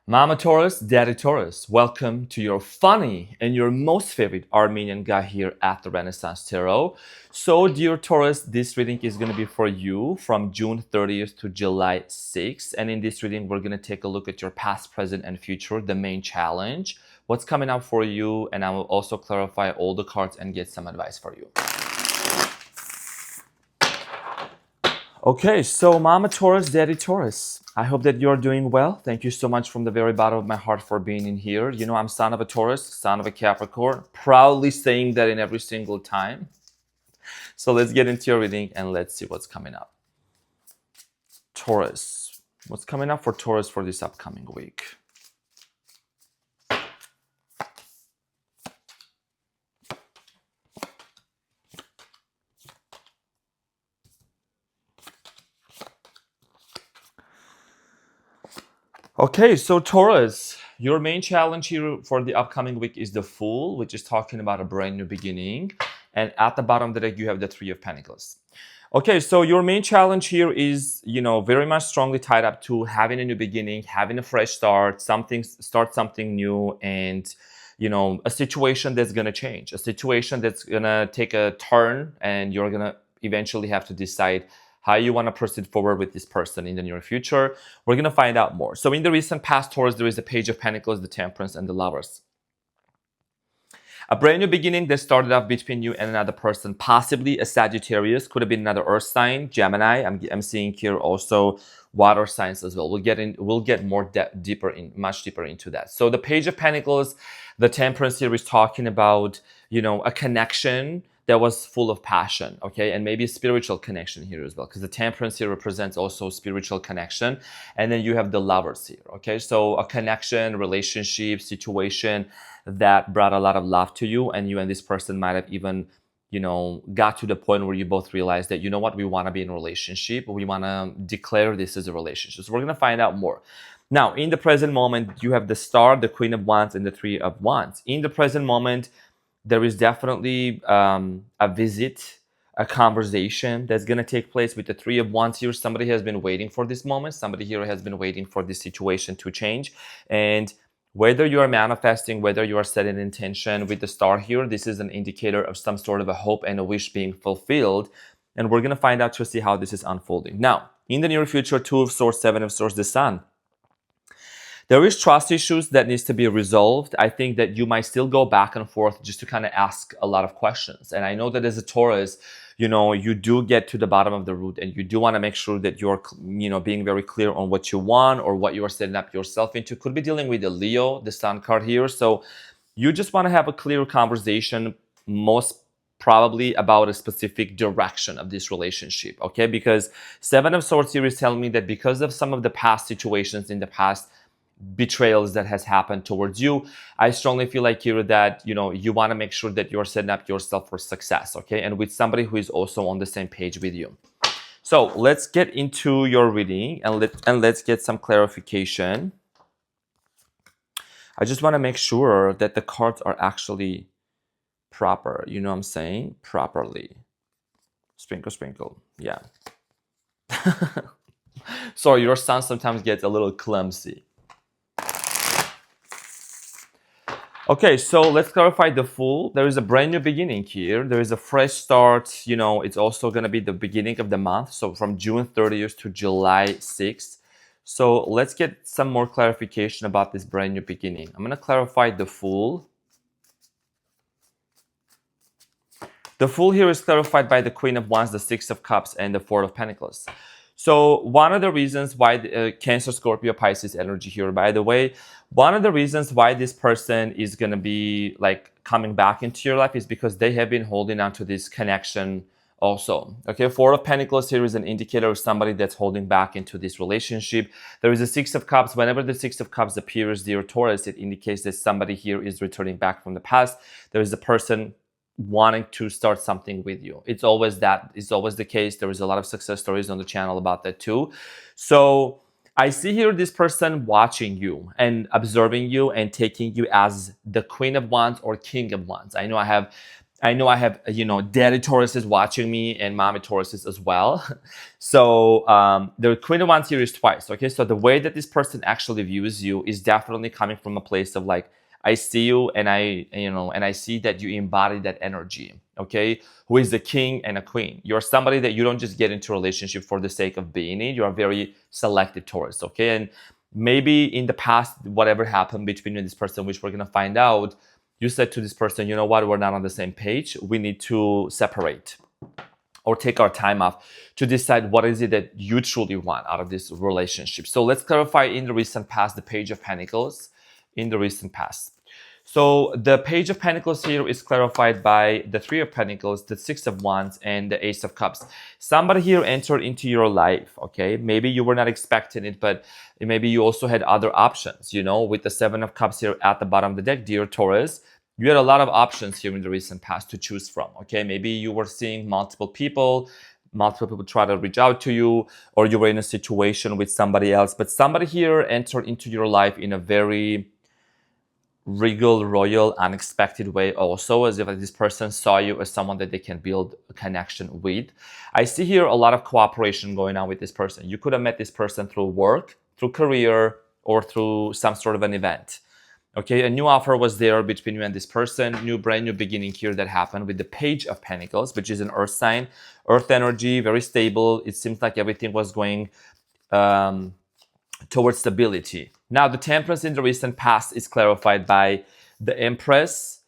Mama Taurus, Daddy Taurus, welcome to your funny and your most favorite Armenian guy here at the Renaissance Tarot. So, dear Taurus, this reading is going to be for you from June 30th to July 6th. And in this reading, we're going to take a look at your past, present, and future, the main challenge, what's coming up for you, and I will also clarify all the cards and get some advice for you. Okay, so Mama Taurus, Daddy Taurus, I hope that you're doing well. Thank you so much from the very bottom of my heart for being in here. You know, I'm son of a Taurus, son of a Capricorn, proudly saying that in every single time. So let's get into your reading and let's see what's coming up. Taurus, what's coming up for Taurus for this upcoming week? Okay, so Taurus, your main challenge here for the upcoming week is the Fool, which is talking about a brand new beginning. And at the bottom of the deck, you have the Three of Pentacles. Okay, so your main challenge here is, very much strongly tied up to having a new beginning, having a fresh start, start something new, and, a situation that's going to change, a situation that's going to take a turn, and you're going to eventually have to decide how you want to proceed forward with this person in the near future. We're going to find out more. So in the recent past, Taurus, there is the Page of Pentacles, the Temperance, and the Lovers. A brand new beginning that started off between you and another person, possibly a Sagittarius, could have been another Earth sign, Gemini. I'm seeing here also water signs as well. We'll get more much deeper into that. So the Page of Pentacles, the Temperance here is talking about, a connection that was full of passion, okay? And maybe a spiritual connection here as well, because the Temperance here represents also spiritual connection. And then you have the Lovers here, okay? So a connection, relationship, situation that brought a lot of love to you, and you and this person might have even, got to the point where you both realized that, we want to be in a relationship, we want to declare this as a relationship. So we're going to find out more. Now, in the present moment, you have the Star, the Queen of Wands, and the Three of Wands. In the present moment, there is definitely a visit, a conversation that's going to take place with the Three of Wands here. Somebody has been waiting for this moment. Somebody here has been waiting for this situation to change. And whether you are manifesting, whether you are setting intention with the Star here, this is an indicator of some sort of a hope and a wish being fulfilled. And we're going to find out to see how this is unfolding. Now, in the near future, Two of Swords, Seven of Swords, the Sun. There is trust issues that needs to be resolved. I think that you might still go back and forth just to kind of ask a lot of questions. And I know that as a Taurus, you do get to the bottom of the root, and you do want to make sure that you're, being very clear on what you want or what you are setting up yourself into. Could be dealing with the Leo, the Sun card here. So you just want to have a clear conversation, most probably about a specific direction of this relationship, okay? Because Seven of Swords here is telling me that because of some of the past situations in the past, betrayals that has happened towards you, I strongly feel like here that you want to make sure that you're setting up yourself for success, okay, and with somebody who is also on the same page with you. So let's get into your reading and let's get some clarification. I just want to make sure that the cards are actually proper, you know what I'm saying, properly. Sprinkle, yeah. Sorry, your son sometimes gets a little clumsy. Okay, so let's clarify the Fool. There is a brand new beginning here. There is a fresh start. It's also going to be the beginning of the month. So from June 30th to July 6th. So let's get some more clarification about this brand new beginning. I'm going to clarify the Fool. The Fool here is clarified by the Queen of Wands, the Six of Cups, and the Four of Pentacles. So one of the reasons why Cancer, Scorpio, Pisces energy here, by the way, one of the reasons why this person is going to be like coming back into your life is because they have been holding on to this connection also. Okay, Four of Pentacles here is an indicator of somebody that's holding back into this relationship. There is a Six of Cups. Whenever the Six of Cups appears, dear Taurus, it indicates that somebody here is returning back from the past. There is a person wanting to start something with you. It's always the case. There is a lot of success stories on the channel about that too. So I see here this person watching you and observing you and taking you as the Queen of Wands or King of Wands. I know I have I know I have, daddy Tauruses watching me and mommy Tauruses as well. So the Queen of Wands here is twice. Okay, so the way that this person actually views you is definitely coming from a place of like, I see you and I see that you embody that energy. Okay, who is a king and a queen? You're somebody that you don't just get into a relationship for the sake of being in. You are very selective Taurus. Okay, and maybe in the past, whatever happened between you and this person, which we're gonna find out, you said to this person, you know what, we're not on the same page. We need to separate or take our time off to decide what is it that you truly want out of this relationship. So let's clarify in the recent past, the Page of Pentacles in the recent past. So the Page of Pentacles here is clarified by the Three of Pentacles, the Six of Wands, and the Ace of Cups. Somebody here entered into your life, okay? Maybe you were not expecting it, but maybe you also had other options, with the Seven of Cups here at the bottom of the deck, dear Taurus. You had a lot of options here in the recent past to choose from, okay? Maybe you were seeing multiple people try to reach out to you, or you were in a situation with somebody else, but somebody here entered into your life in a very regal, royal, unexpected way also, as if this person saw you as someone that they can build a connection with. I see here a lot of cooperation going on with this person. You could have met this person through work, through career, or through some sort of an event. Okay, a new offer was there between you and this person, brand new beginning here that happened with the Page of Pentacles, which is an earth sign, earth energy, very stable. It seems like everything was going towards stability. Now, the Temperance in the recent past is clarified by the Empress,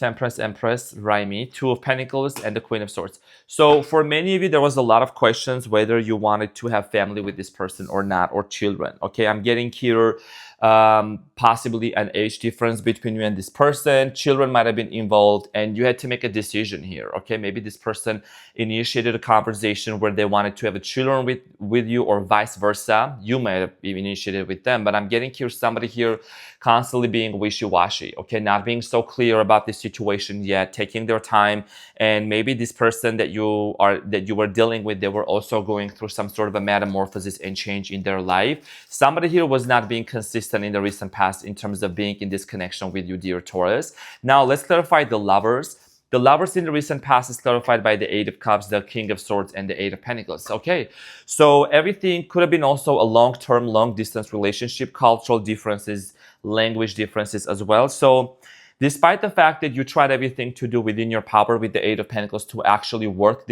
Empress, Raimi, Two of Pentacles, and the Queen of Swords. So for many of you, there was a lot of questions whether you wanted to have family with this person or not, or children. Okay, I'm getting here possibly an age difference between you and this person. Children might have been involved, and you had to make a decision here. Okay, maybe this person initiated a conversation where they wanted to have a children with you, or vice versa. You might have initiated with them, but I'm getting here somebody here constantly being wishy-washy. Okay, not being so clear about the situation yet, taking their time, and maybe this person that you were dealing with, they were also going through some sort of a metamorphosis and change in their life. Somebody here was not being consistent in the recent past in terms of being in this connection with you, dear Taurus. Now, let's clarify the Lovers. The Lovers in the recent past is clarified by the Eight of Cups, the King of Swords, and the Eight of Pentacles. Okay, so everything could have been also a long-term, long-distance relationship, cultural differences, language differences as well. So despite the fact that you tried everything to do within your power with the Eight of Pentacles to actually work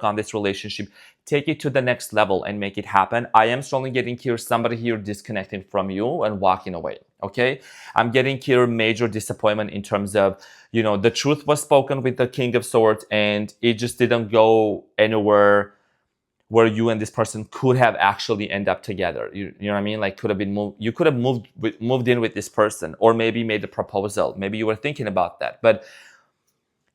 on this relationship, take it to the next level and make it happen, I am strongly getting here somebody here disconnecting from you and walking away. Okay, I'm getting here major disappointment in terms of, the truth was spoken with the King of Swords, and it just didn't go anywhere where you and this person could have actually end up together. You know what I mean? Like, could have been moved. You could have moved in with this person, or maybe made a proposal. Maybe you were thinking about that, but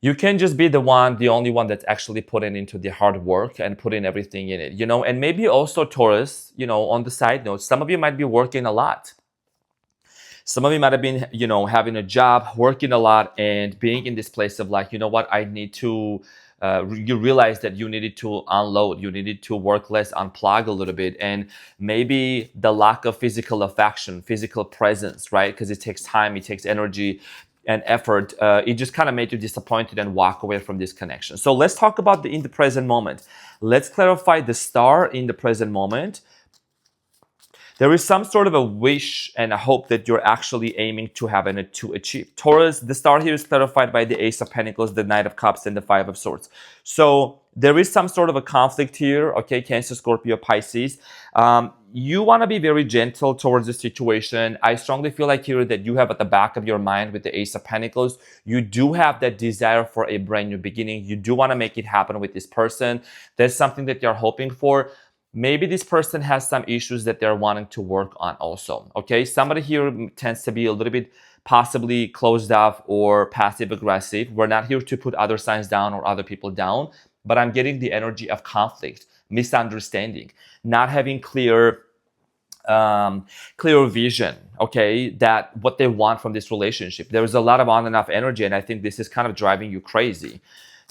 you can just be the only one that's actually putting into the hard work and putting everything in it. And maybe also Taurus. On the side note, some of you might be working a lot. Some of you might have been, having a job, working a lot, and being in this place of like, I need to. You realize that you needed to unload, you needed to work less, unplug a little bit, and maybe the lack of physical affection, physical presence, right? Because it takes time, it takes energy and effort. It just kind of made you disappointed and walk away from this connection. So let's talk about in the present moment. Let's clarify the Star in the present moment. There is some sort of a wish and a hope that you're actually aiming to have and to achieve. Taurus, the Star here is clarified by the Ace of Pentacles, the Knight of Cups, and the Five of Swords. So there is some sort of a conflict here, okay, Cancer, Scorpio, Pisces. You want to be very gentle towards the situation. I strongly feel like here that you have at the back of your mind with the Ace of Pentacles, you do have that desire for a brand new beginning. You do want to make it happen with this person. There's something that you're hoping for. Maybe this person has some issues that they're wanting to work on also, okay? Somebody here tends to be a little bit possibly closed off or passive aggressive. We're not here to put other signs down or other people down, but I'm getting the energy of conflict, misunderstanding, not having clear vision, okay, that what they want from this relationship. There's a lot of on and off energy, and I think this is kind of driving you crazy.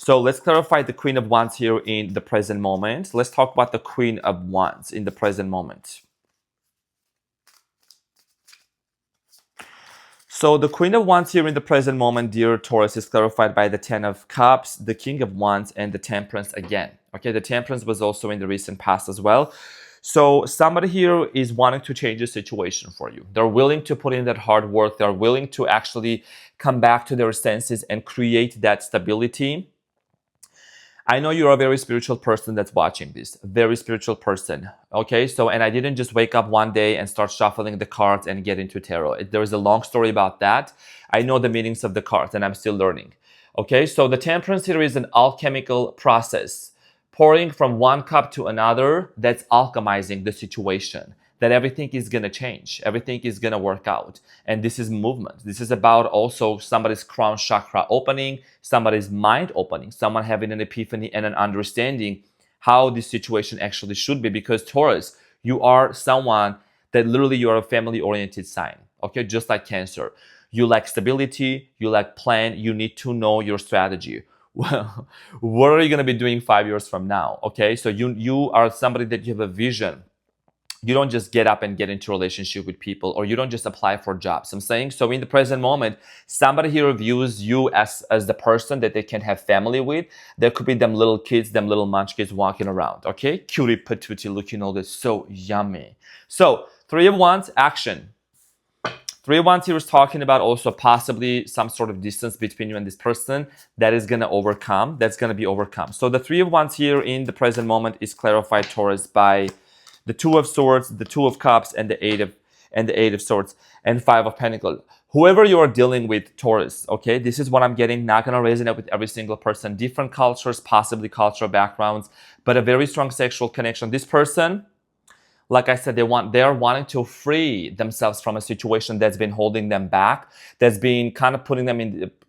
So let's clarify the Queen of Wands here in the present moment. Let's talk about the Queen of Wands in the present moment. So the Queen of Wands here in the present moment, dear Taurus, is clarified by the Ten of Cups, the King of Wands, and the Temperance again. Okay, the Temperance was also in the recent past as well. So somebody here is wanting to change the situation for you. They're willing to put in that hard work. They're willing to actually come back to their senses and create that stability. I know you're a very spiritual person that's watching this, very spiritual person. Okay, so, and I didn't just wake up one day and start shuffling the cards and get into tarot. There is a long story about that. I know the meanings of the cards and I'm still learning. Okay, so the Temperance here is an alchemical process, pouring from one cup to another, that's alchemizing the situation. That everything is going to change. Everything is going to work out. And this is movement. This is about also somebody's crown chakra opening, somebody's mind opening, someone having an epiphany and an understanding how this situation actually should be. Because Taurus, you are someone that literally you are a family-oriented sign. Okay, just like Cancer. You like stability, you like plan, you need to know your strategy. Well, what are you going to be doing 5 years from now? Okay, so you are somebody that you have a vision. You don't just get up and get into a relationship with people, or you don't just apply for jobs. I'm saying, so in the present moment, somebody here views you as the person that they can have family with. There could be them little kids, them little munchkins walking around, okay? Cutie patootie looking all this, so yummy. So, Three of Wands, action. Three of Wands here is talking about also possibly some sort of distance between you and this person that is going to overcome, that's going to be overcome. So the Three of Wands here in the present moment is clarified, Taurus, by the Two of Swords, the Two of Cups, and the Eight of Swords, and Five of Pentacles. Whoever you are dealing with, Taurus, okay, this is what I'm getting. Not going to resonate with every single person. Different cultures, possibly cultural backgrounds, but a very strong sexual connection. This person, like I said, they're wanting to free themselves from a situation that's been holding them back, that's been kind of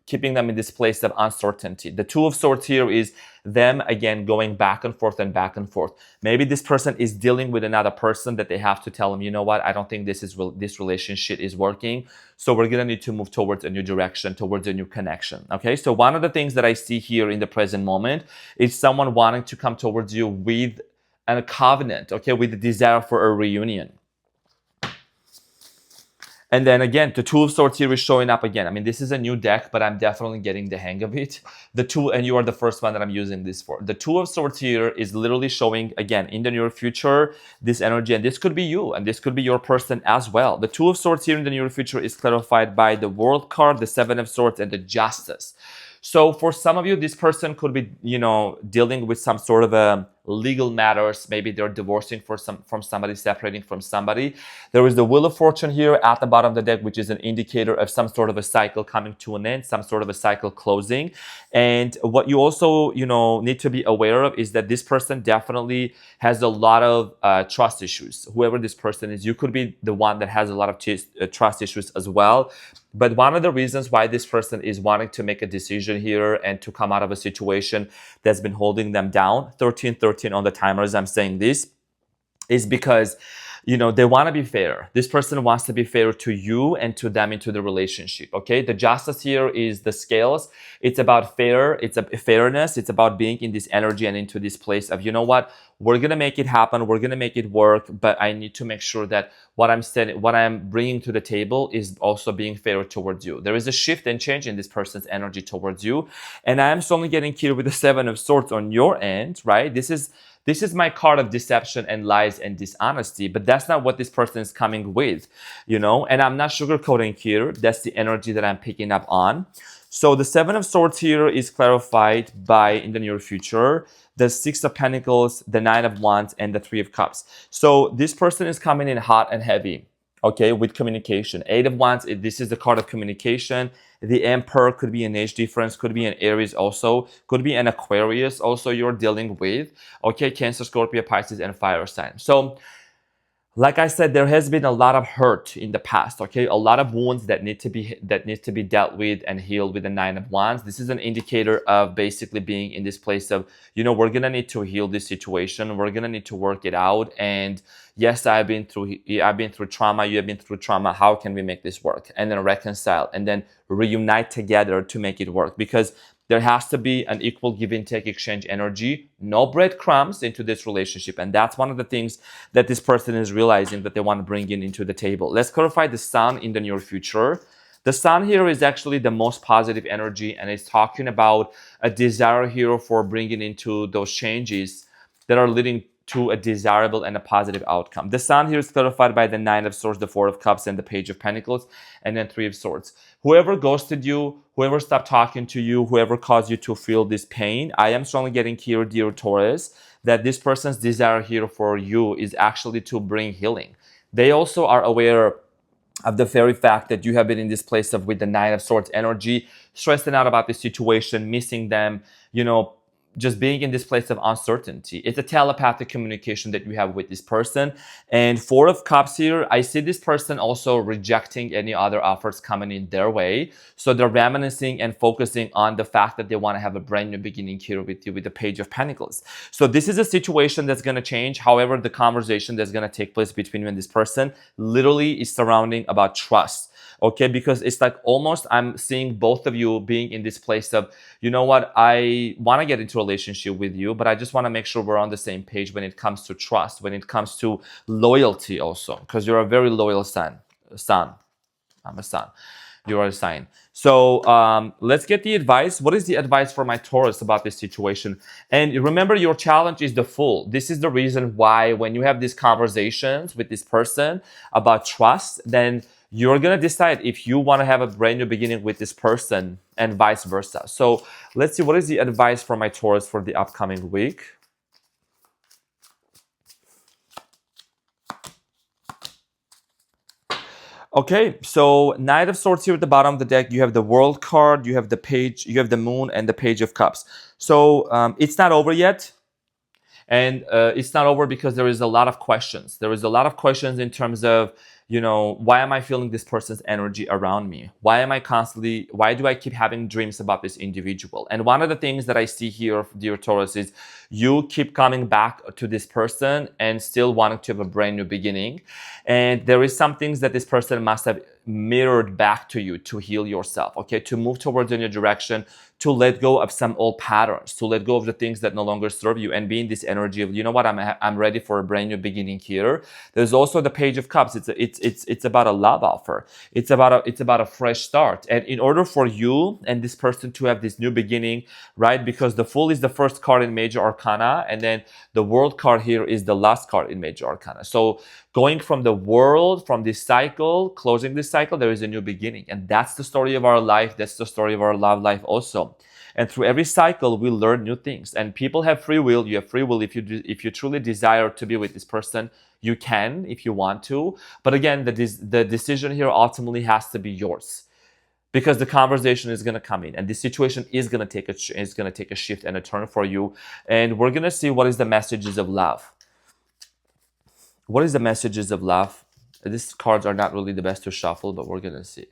keeping them in this place of uncertainty. The Two of Swords here is them, again, going back and forth and back and forth. Maybe this person is dealing with another person that they have to tell them, you know what, I don't think this relationship is working. So we're going to need to move towards a new direction, towards a new connection. Okay, so one of the things that I see here in the present moment is someone wanting to come towards you with a covenant, okay, with the desire for a reunion. And then again, the Two of Swords here is showing up again. I mean, this is a new deck, but I'm definitely getting the hang of it. And you are the first one that I'm using this for. The Two of Swords here is literally showing, again, in the near future, this energy, and this could be you, and this could be your person as well. The Two of Swords here in the near future is clarified by the World card, the Seven of Swords, and the Justice. So for some of you, this person could be, dealing with some sort of legal matters. Maybe they're divorcing from somebody, separating from somebody. There is the Wheel of Fortune here at the bottom of the deck, which is an indicator of some sort of a cycle coming to an end, some sort of a cycle closing. And what you also, need to be aware of is that this person definitely has a lot of trust issues. Whoever this person is, you could be the one that has a lot of trust issues as well. But one of the reasons why this person is wanting to make a decision here and to come out of a situation that's been holding them down, 13 on the timer as I'm saying this, is because they want to be fair. This person wants to be fair to you and to them into the relationship, okay? The Justice here is the scales. It's about fairness. It's about being in this energy and into this place of, you know what? We're going to make it happen. We're going to make it work, but I need to make sure that what I'm bringing to the table is also being fair towards you. There is a shift and change in this person's energy towards you. And I am only getting here with the Seven of Swords on your end, right? This is my card of deception and lies and dishonesty, but that's not what this person is coming with, and I'm not sugarcoating here. That's the energy that I'm picking up on. So the Seven of Swords here is clarified by, in the near future, the Six of Pentacles, the Nine of Wands, and the Three of Cups. So this person is coming in hot and heavy, okay, with communication. Eight of Wands, this is the card of communication. The Emperor could be an age difference, could be an Aries also, could be an Aquarius also you're dealing with. Okay, Cancer, Scorpio, Pisces, and fire sign. So, like I said, there has been a lot of hurt in the past, okay? A lot of wounds that need to be dealt with and healed with the Nine of Wands. This is an indicator of basically being in this place of, we're going to need to heal this situation. We're going to need to work it out. And yes, I've been through trauma. You have been through trauma. How can we make this work? And then reconcile and then reunite together to make it work. Because there has to be an equal give and take exchange energy, no breadcrumbs into this relationship. And that's one of the things that this person is realizing that they want to bring into the table. Let's clarify the Sun in the near future. The sun here is actually the most positive energy, and it's talking about a desire here for bringing into those changes that are leading to a desirable and a positive outcome. The sun here is clarified by the Nine of Swords, the Four of Cups, and the Page of Pentacles, and then Three of Swords. Whoever ghosted you, whoever stopped talking to you, whoever caused you to feel this pain, I am strongly getting here, dear Taurus, that this person's desire here for you is actually to bring healing. They also are aware of the very fact that you have been in this place of with the Nine of Swords energy, stressing out about the situation, missing them, just being in this place of uncertainty. It's a telepathic communication that you have with this person. And Four of Cups here, I see this person also rejecting any other offers coming in their way. So they're reminiscing and focusing on the fact that they want to have a brand new beginning here with you with the Page of Pentacles. So this is a situation that's going to change. However, the conversation that's going to take place between you and this person literally is surrounding about trust. Okay, because it's like almost I'm seeing both of you being in this place of, you know what, I want to get into a relationship with you, but I just want to make sure we're on the same page when it comes to trust, when it comes to loyalty also, because you're a very loyal son. I'm a son. You are a sign. So let's get the advice. What is the advice for my Taurus about this situation? And remember, your challenge is the Fool. This is the reason why when you have these conversations with this person about trust, then you're going to decide if you want to have a brand new beginning with this person and vice versa. So let's see, what is the advice for my Taurus for the upcoming week? Okay, so Knight of Swords here at the bottom of the deck. You have the World card, you have the Page, you have the Moon, and the Page of Cups. So it's not over yet. And it's not over because there is a lot of questions. There is a lot of questions in terms of, why am I feeling this person's energy around me? Why do I keep having dreams about this individual? And one of the things that I see here, dear Taurus, is you keep coming back to this person and still wanting to have a brand new beginning. And there is some things that this person must have mirrored back to you to heal yourself, okay? To move towards a new direction, to let go of some old patterns, to let go of the things that no longer serve you, and be in this energy of, you know what, I'm ready for a brand new beginning here. There's also the Page of Cups. It's about a love offer. It's about a fresh start. And in order for you and this person to have this new beginning, right? Because the Fool is the first card in Major Arcana, and then the World card here is the last card in Major Arcana. So going from the world, from this cycle, closing this cycle, there is a new beginning. And that's the story of our life. That's the story of our love life also. And through every cycle, we learn new things. And people have free will. You have free will. If you truly desire to be with this person, you can if you want to. But again, the decision here ultimately has to be yours, because the conversation is going to come in, and this situation is going to take a shift and a turn for you. And we're going to see what is the messages of love. What is the messages of love? These cards are not really the best to shuffle, but we're going to see.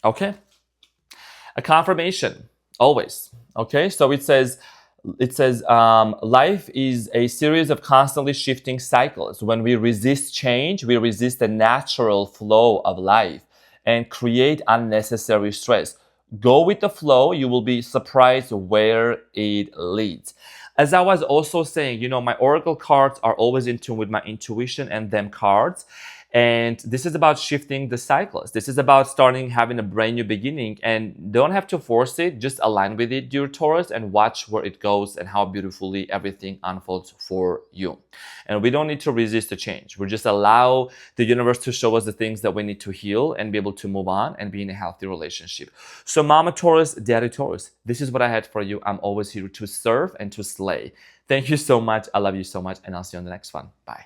Okay. A confirmation, always. Okay, so it says, life is a series of constantly shifting cycles. When we resist change, we resist the natural flow of life and create unnecessary stress. Go with the flow. You will be surprised where it leads. As I was also saying, my oracle cards are always in tune with my intuition and them cards. And this is about shifting the cycles. This is about having a brand new beginning, and don't have to force it. Just align with it, dear Taurus, and watch where it goes and how beautifully everything unfolds for you. And we don't need to resist the change. We just allow the universe to show us the things that we need to heal and be able to move on and be in a healthy relationship. So Mama Taurus, Daddy Taurus, this is what I had for you. I'm always here to serve and to slay. Thank you so much. I love you so much, and I'll see you on the next one. Bye.